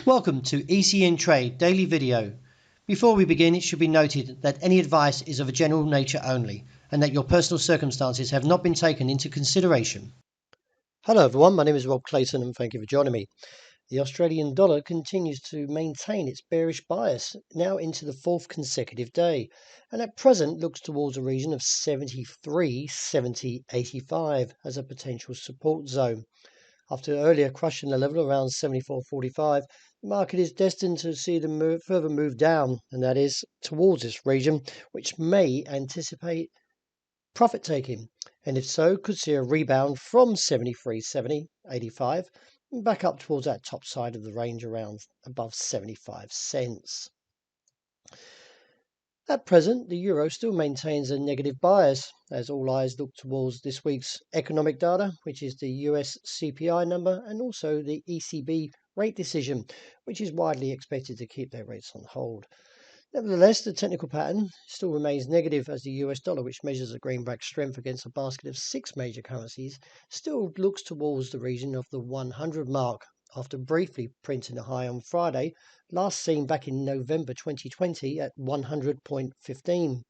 Welcome to ECNTRADE Daily Video. Before we begin, it should be noted that any advice is of a general nature only and that your personal circumstances have not been taken into consideration. Hello everyone, my name is Rob Clayton and thank you for joining me. The Australian dollar continues to maintain its bearish bias now into the fourth consecutive day and at present looks towards a region of 73.7085 as a potential support zone. After earlier crushing the level around 74.45, the market is destined to see the further move down, and that is towards this region, which may anticipate profit taking, and if so, could see a rebound from 73.7085 back up towards that top side of the range around above 75 cents. At present, the euro still maintains a negative bias as all eyes look towards this week's economic data, which is the USDJPY number, and also the ECB rate decision, which is widely expected to keep their rates on hold. Nevertheless, the technical pattern still remains negative as the US dollar, which measures a greenback strength against a basket of 6 major currencies, still looks towards the region of the 100 mark after briefly printing a high on Friday, last seen back in November 2020 at 100.15.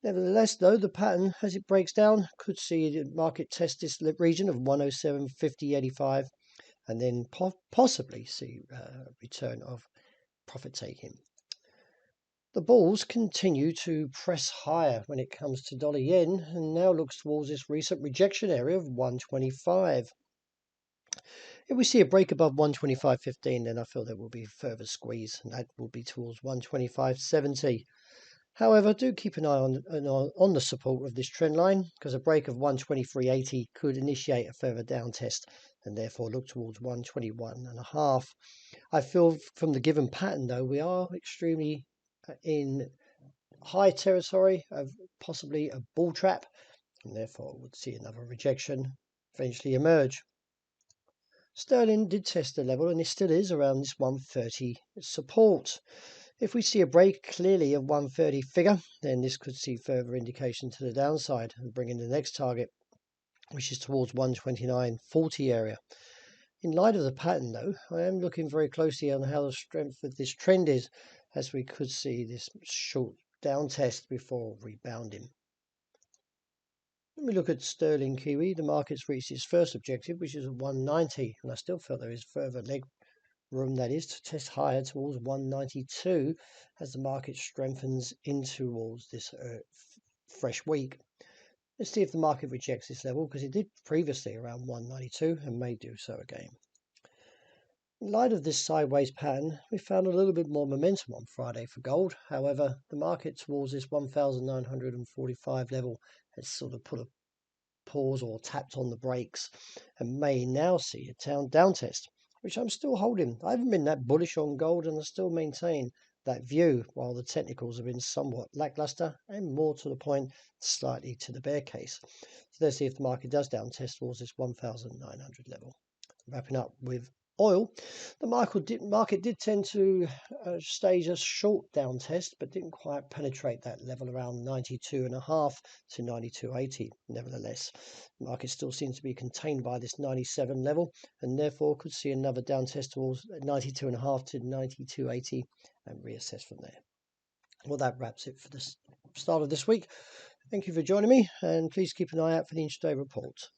Nevertheless, though, the pattern as it breaks down could see the market test this region of 107.5085 and then possibly see a return of profit taking. The bulls continue to press higher when it comes to dollar yen and now looks towards this recent rejection area of 125. If we see a break above 125.15, then I feel there will be further squeeze, and that will be towards 125.70. However, do keep an eye on the support of this trend line, because a break of 123.80 could initiate a further down test, and therefore look towards 121.5. I feel from the given pattern, though, we are extremely in high territory of possibly a bull trap, and therefore would see another rejection eventually emerge. Sterling did test the level and it still is around this 130 support. If we see a break clearly of 130 figure, then this could see further indication to the downside and bring in the next target, which is towards 129.40 area. In light of the pattern though, I am looking very closely on how the strength of this trend is, as we could see this short down test before rebounding. When we look at sterling Kiwi, the market's reached its first objective, which is 190, and I still feel there is further leg room, that is, to test higher towards 192 as the market strengthens in towards this fresh week. Let's see if the market rejects this level, because it did previously around 192 and may do so again. In light of this sideways pattern, we found a little bit more momentum on Friday for gold. However, the market towards this 1,945 level has sort of put a pause or tapped on the brakes and may now see a down test, which I'm still holding. I haven't been that bullish on gold and I still maintain that view, while the technicals have been somewhat lackluster and more to the point, slightly to the bear case. So let's see if the market does down test towards this 1,900 level. Wrapping up with oil, the market did tend to stage a short down test, but didn't quite penetrate that level around 92.5 to 92.80. Nevertheless, the market still seems to be contained by this 97 level, and therefore could see another down test towards 92.5 to 92.80 and reassess from there. Well, that wraps it for the start of this week. Thank you for joining me, and please keep an eye out for the intraday report.